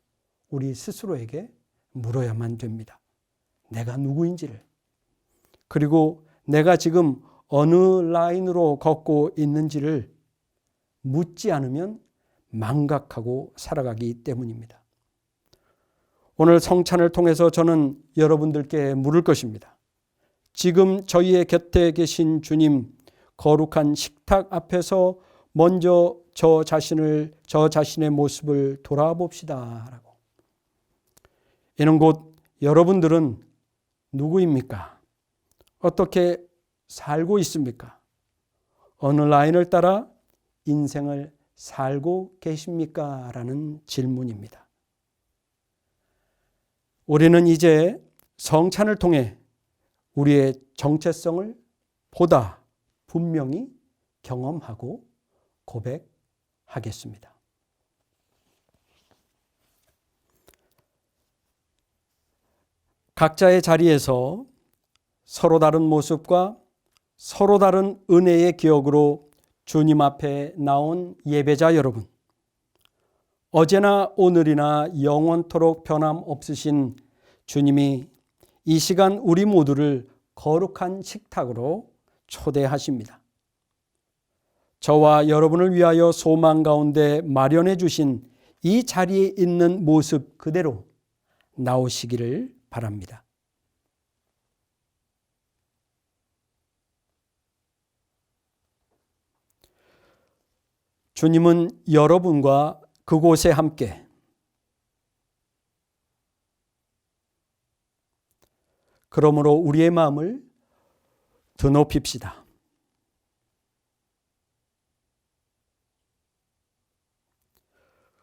우리 스스로에게 물어야만 됩니다. 내가 누구인지를. 그리고 내가 지금 어느 라인으로 걷고 있는지를 묻지 않으면 망각하고 살아가기 때문입니다. 오늘 성찬을 통해서 저는 여러분들께 물을 것입니다. 지금 저희의 곁에 계신 주님 거룩한 식탁 앞에서 먼저 저 자신의 모습을 돌아봅시다 라고. 이는 곧 여러분들은 누구입니까? 어떻게 살고 있습니까? 어느 라인을 따라 인생을 살고 계십니까? 라는 질문입니다. 우리는 이제 성찬을 통해 우리의 정체성을 보다 분명히 경험하고 고백하겠습니다. 각자의 자리에서 서로 다른 모습과 서로 다른 은혜의 기억으로 주님 앞에 나온 예배자 여러분, 어제나 오늘이나 영원토록 변함없으신 주님이 이 시간 우리 모두를 거룩한 식탁으로 초대하십니다. 저와 여러분을 위하여 소망 가운데 마련해 주신 이 자리에 있는 모습 그대로 나오시기를 바랍니다. 주님은 여러분과 그곳에 함께 그러므로 우리의 마음을 드높입시다.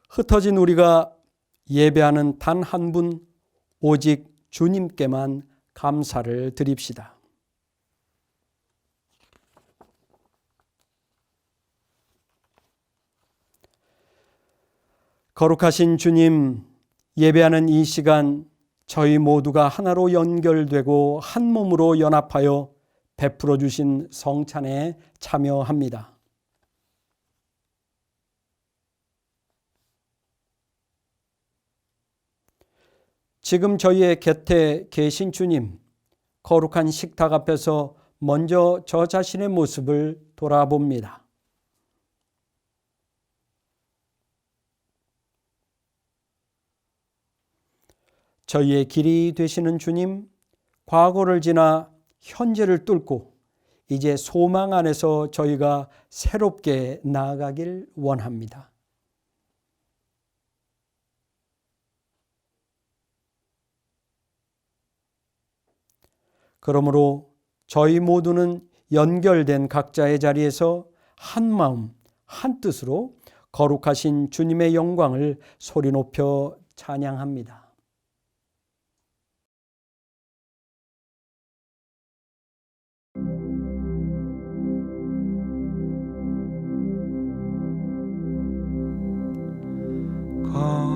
흩어진 우리가 예배하는 단 한 분 오직 주님께만 감사를 드립시다. 거룩하신 주님, 예배하는 이 시간 저희 모두가 하나로 연결되고 한 몸으로 연합하여 베풀어 주신 성찬에 참여합니다. 지금 저희의 곁에 계신 주님, 거룩한 식탁 앞에서 먼저 저 자신의 모습을 돌아봅니다. 저희의 길이 되시는 주님, 과거를 지나 현재를 뚫고 이제 소망 안에서 저희가 새롭게 나아가길 원합니다. 그러므로 저희 모두는 연결된 각자의 자리에서 한 마음, 한 뜻으로 거룩하신 주님의 영광을 소리 높여 찬양합니다.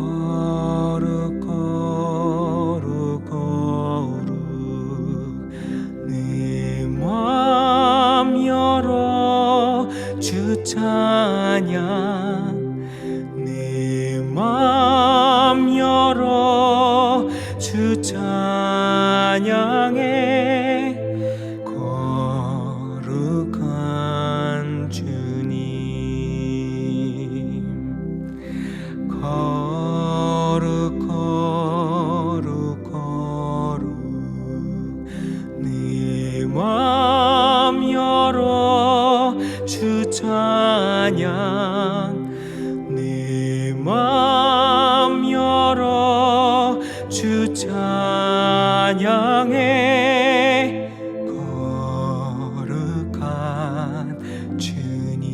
거룩 거룩 거룩 내 맘 열어 주 찬양 내 맘 열어 주 찬양해 거룩한 주님 거룩 거룩 거룩 내 맘 열어 주 찬양 내 맘 열어 주 찬양해 거룩한 주님.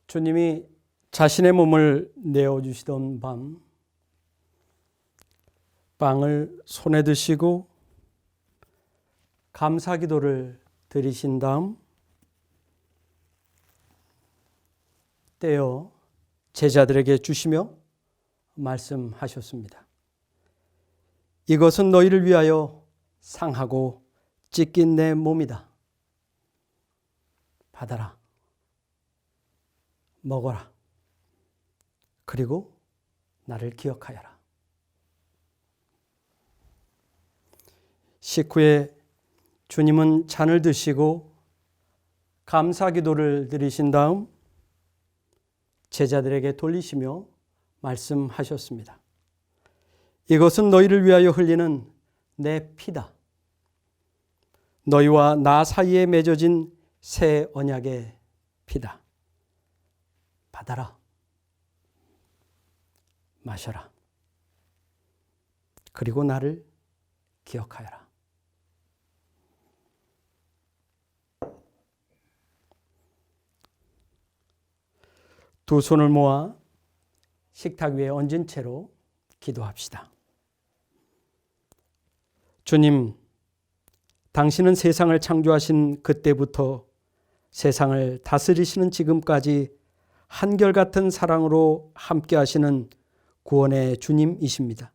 주님이 자신의 몸을 내어주시던 밤, 빵을 손에 드시고 감사 기도를 드리신 다음 떼어 제자들에게 주시며 말씀하셨습니다. 이것은 너희를 위하여 상하고 찢긴 내 몸이다. 받아라. 먹어라. 그리고 나를 기억하여라. 식후에 주님은 잔을 드시고 감사 기도를 드리신 다음 제자들에게 돌리시며 말씀하셨습니다. 이것은 너희를 위하여 흘리는 내 피다. 너희와 나 사이에 맺어진 새 언약의 피다. 받아라. 마셔라. 그리고 나를 기억하여라. 두 손을 모아 식탁 위에 얹은 채로 기도합시다. 주님, 당신은 세상을 창조하신 그때부터 세상을 다스리시는 지금까지 한결같은 사랑으로 함께 하시는 구원의 주님이십니다.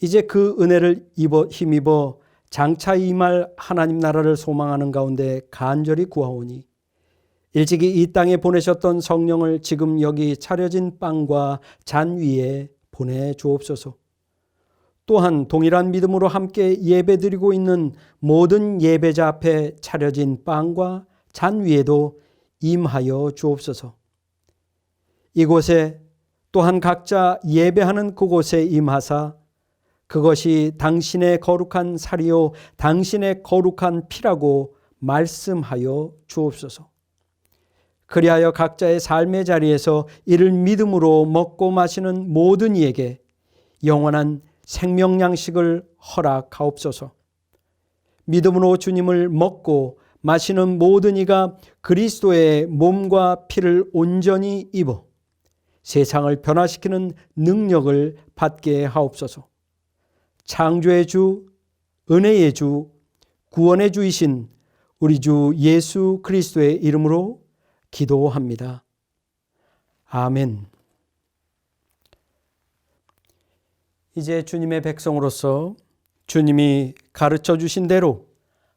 이제 그 은혜를 힘입어 장차 임할 하나님 나라를 소망하는 가운데 간절히 구하오니 일찍이 이 땅에 보내셨던 성령을 지금 여기 차려진 빵과 잔 위에 보내주옵소서. 또한 동일한 믿음으로 함께 예배드리고 있는 모든 예배자 앞에 차려진 빵과 잔 위에도 임하여 주옵소서. 이곳에 또한 각자 예배하는 그곳에 임하사 그것이 당신의 거룩한 살이요 당신의 거룩한 피라고 말씀하여 주옵소서. 그리하여 각자의 삶의 자리에서 이를 믿음으로 먹고 마시는 모든 이에게 영원한 생명 양식을 허락하옵소서. 믿음으로 주님을 먹고 마시는 모든 이가 그리스도의 몸과 피를 온전히 입어 세상을 변화시키는 능력을 받게 하옵소서. 창조의 주, 은혜의 주, 구원의 주이신 우리 주 예수 그리스도의 이름으로 기도합니다. 아멘. 이제 주님의 백성으로서 주님이 가르쳐 주신 대로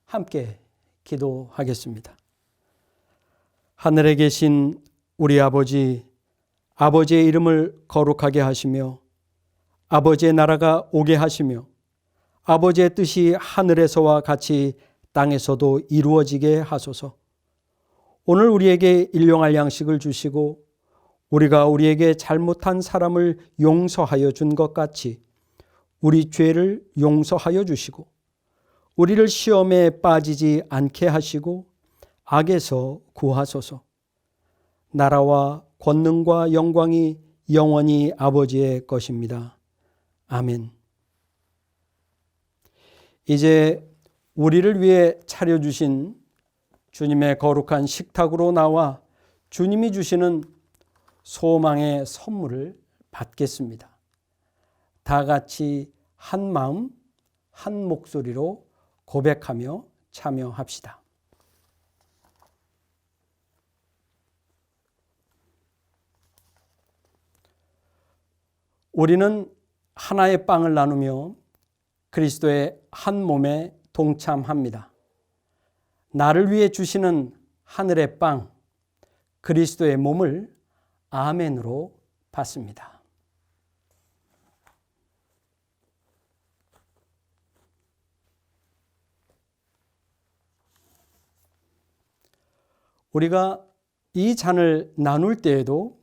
함께 기도하겠습니다. 하늘에 계신 우리 아버지, 아버지의 이름을 거룩하게 하시며 아버지의 나라가 오게 하시며 아버지의 뜻이 하늘에서와 같이 땅에서도 이루어지게 하소서. 오늘 우리에게 일용할 양식을 주시고 우리가 우리에게 잘못한 사람을 용서하여 준 것 같이 우리 죄를 용서하여 주시고 우리를 시험에 빠지지 않게 하시고 악에서 구하소서. 나라와 권능과 영광이 영원히 아버지의 것입니다. 아멘. 이제 우리를 위해 차려주신 주님의 거룩한 식탁으로 나와 주님이 주시는 소망의 선물을 받겠습니다. 다 같이 한 마음, 한 목소리로 고백하며 참여합시다. 우리는 하나의 빵을 나누며 그리스도의 한 몸에 동참합니다. 나를 위해 주시는 하늘의 빵, 그리스도의 몸을 아멘으로 받습니다. 우리가 이 잔을 나눌 때에도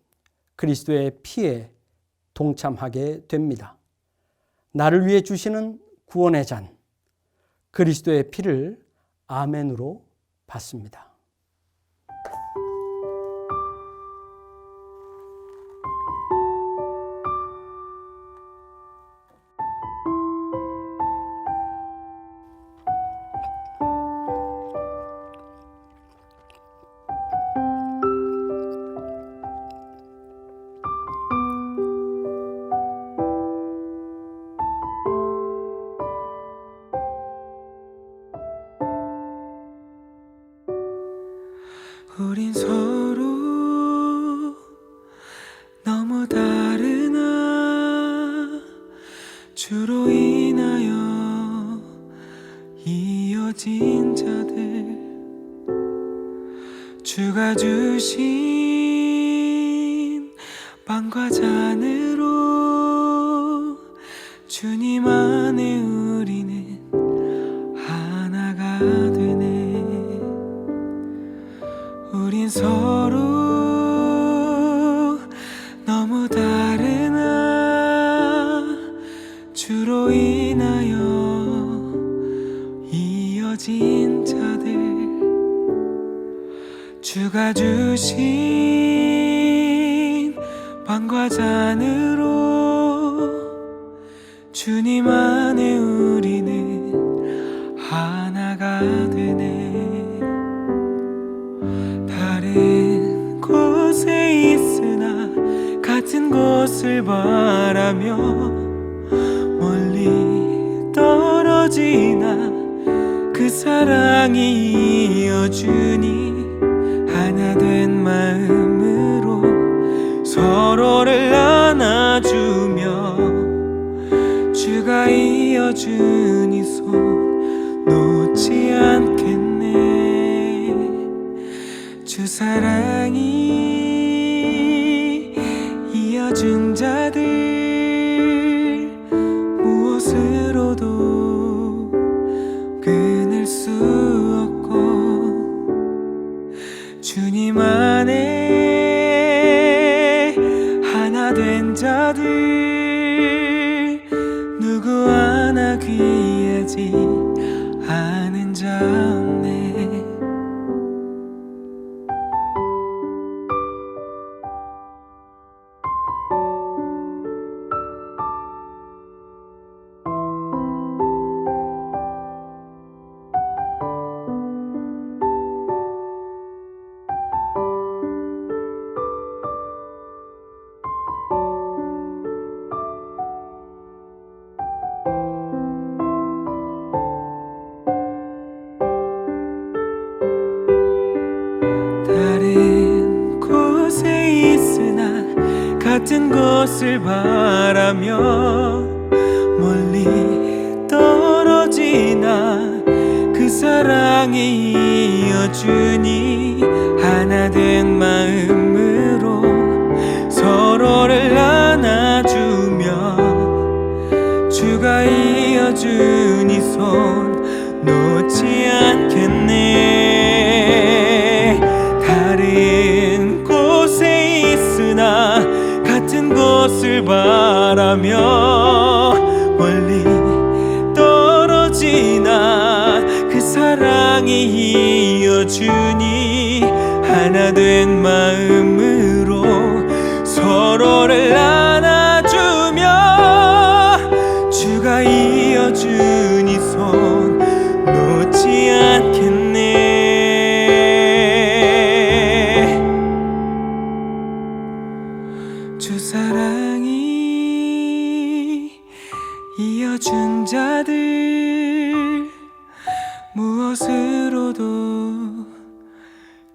그리스도의 피에 동참하게 됩니다. 나를 위해 주시는 구원의 잔, 그리스도의 피를 아멘으로 받습니다. 우린 서로 너무 다르나 주로 인하여 이어진 자들 주가 주신 빵과 잔으로 주님 안에 우리는 하나가 되네. 우린 서로 너무 다르나 주로 인하여 이어진 자들 주가 주신 빵과 잔으로 주님 안에 우리는 하나가 되네. 다른 곳에 있으나 같은 곳을 바라며 멀리 떨어지나 그 사랑이 이어주니 서로를 안아주며 주가 이어준 이 손 놓지 않겠네. 주 사랑이 이어준 자들 무엇으로도 끊을 수 없고 주님 안에 하나 된 자들 누구 하나 귀하지 않은 자 없네. 다른 곳에 있으나 같은 곳을 바라며 멀리 떨어지나 그 사랑이 이어주니 하나 된 마음으로 서로를 안아주며 주가 이어준 이 손 놓지 않겠네. 다른 곳에 있으나 같은 곳을 바라며 멀리 떨어지나 그 사랑이 이어주니 하나 된 마음으로 서로를 안아주며 주가 이어준 이 손 놓지 않겠네. 주 사랑이 이어준 자들 무엇으로도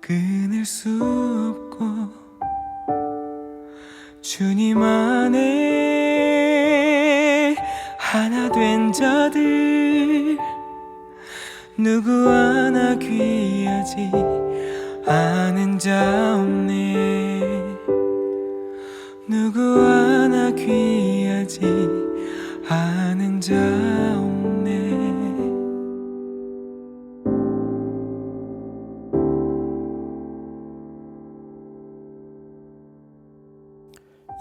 끊을 수 없고 주님 안에 하나 된 자들 누구 하나 귀하지 않은 자 없네. 누구 하나 귀하지 않은 자 없네.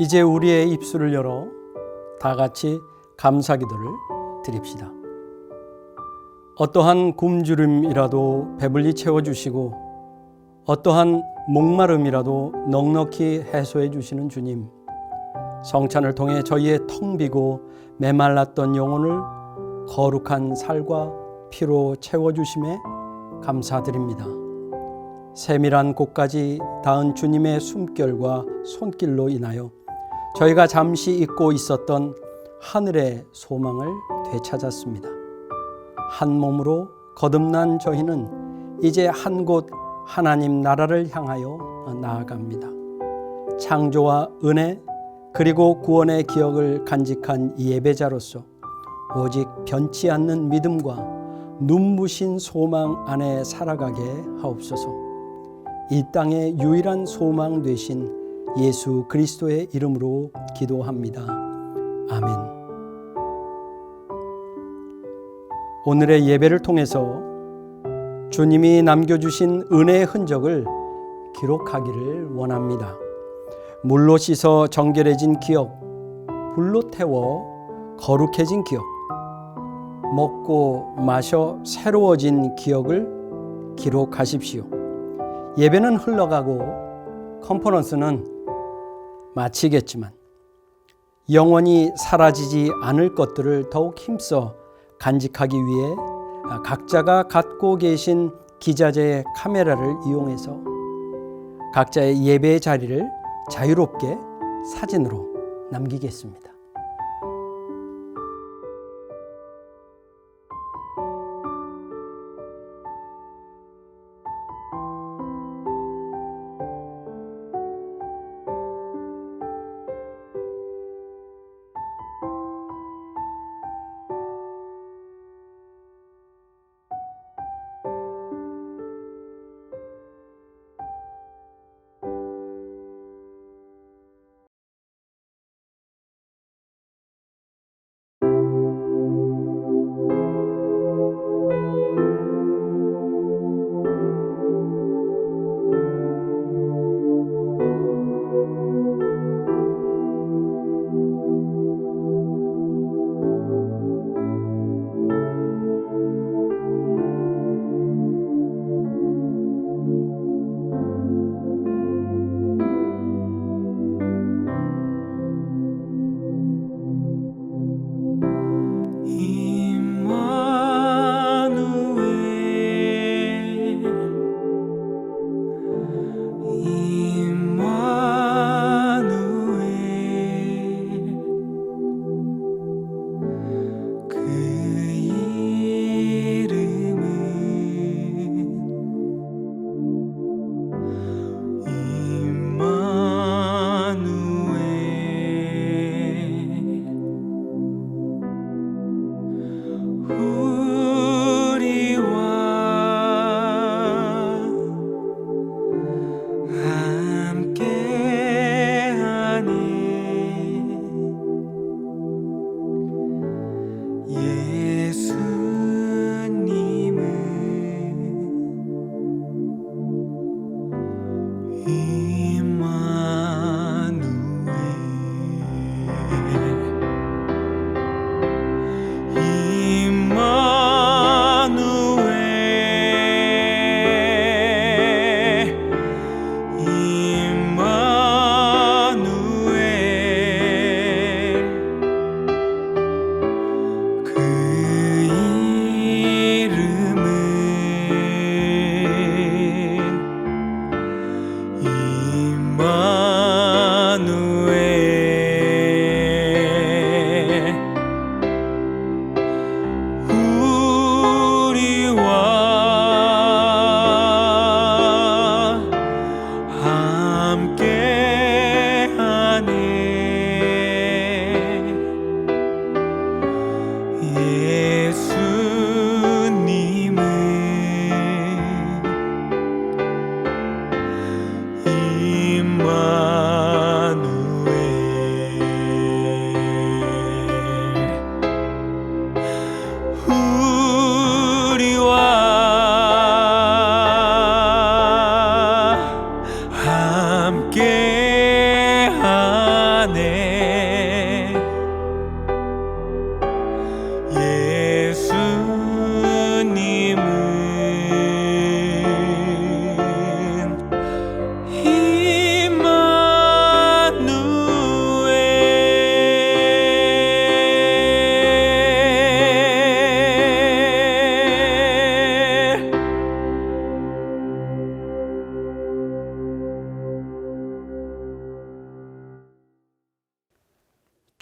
이제 우리의 입술을 열어 다 같이 감사기도를 드립시다. 어떠한 굶주림이라도 배불리 채워주시고 어떠한 목마름이라도 넉넉히 해소해 주시는 주님, 성찬을 통해 저희의 텅 비고 메말랐던 영혼을 거룩한 살과 피로 채워주심에 감사드립니다. 세밀한 곳까지 닿은 주님의 숨결과 손길로 인하여 저희가 잠시 잊고 있었던 하늘의 소망을 되찾았습니다. 한 몸으로 거듭난 저희는 이제 한 곳 하나님 나라를 향하여 나아갑니다. 창조와 은혜 그리고 구원의 기억을 간직한 예배자로서 오직 변치 않는 믿음과 눈부신 소망 안에 살아가게 하옵소서. 이 땅의 유일한 소망 되신 예수 그리스도의 이름으로 기도합니다. 아멘. 오늘의 예배를 통해서 주님이 남겨주신 은혜의 흔적을 기록하기를 원합니다. 물로 씻어 정결해진 기억, 불로 태워 거룩해진 기억, 먹고 마셔 새로워진 기억을 기록하십시오. 예배는 흘러가고 컨퍼런스는 마치겠지만 영원히 사라지지 않을 것들을 더욱 힘써 간직하기 위해 각자가 갖고 계신 기자재의 카메라를 이용해서 각자의 예배의 자리를 자유롭게 사진으로 남기겠습니다.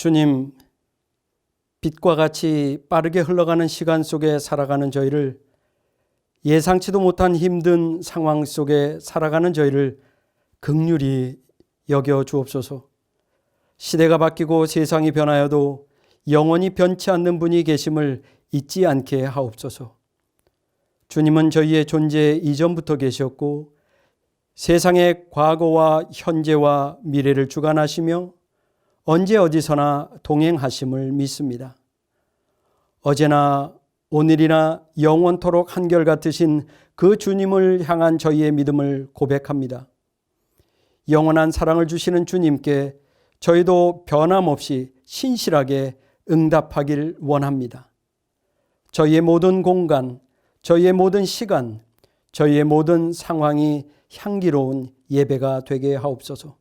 주님, 빛과 같이 빠르게 흘러가는 시간 속에 살아가는 저희를, 예상치도 못한 힘든 상황 속에 살아가는 저희를 긍휼히 여겨 주옵소서. 시대가 바뀌고 세상이 변하여도 영원히 변치 않는 분이 계심을 잊지 않게 하옵소서. 주님은 저희의 존재 이전부터 계셨고 세상의 과거와 현재와 미래를 주관하시며 언제 어디서나 동행하심을 믿습니다. 어제나 오늘이나 영원토록 한결같으신 그 주님을 향한 저희의 믿음을 고백합니다. 영원한 사랑을 주시는 주님께 저희도 변함없이 신실하게 응답하길 원합니다. 저희의 모든 공간, 저희의 모든 시간, 저희의 모든 상황이 향기로운 예배가 되게 하옵소서.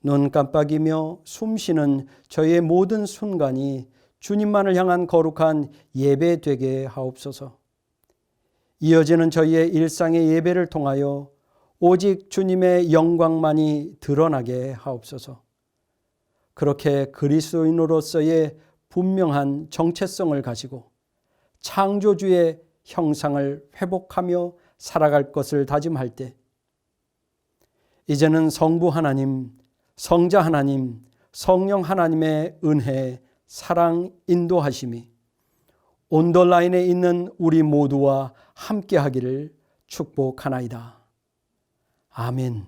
눈 깜빡이며 숨쉬는 저희의 모든 순간이 주님만을 향한 거룩한 예배 되게 하옵소서. 이어지는 저희의 일상의 예배를 통하여 오직 주님의 영광만이 드러나게 하옵소서. 그렇게 그리스도인으로서의 분명한 정체성을 가지고 창조주의 형상을 회복하며 살아갈 것을 다짐할 때, 이제는 성부 하나님, 성자 하나님, 성령 하나님의 은혜, 사랑, 인도하심이 온더라인에 있는 우리 모두와 함께 하기를 축복하나이다. 아멘.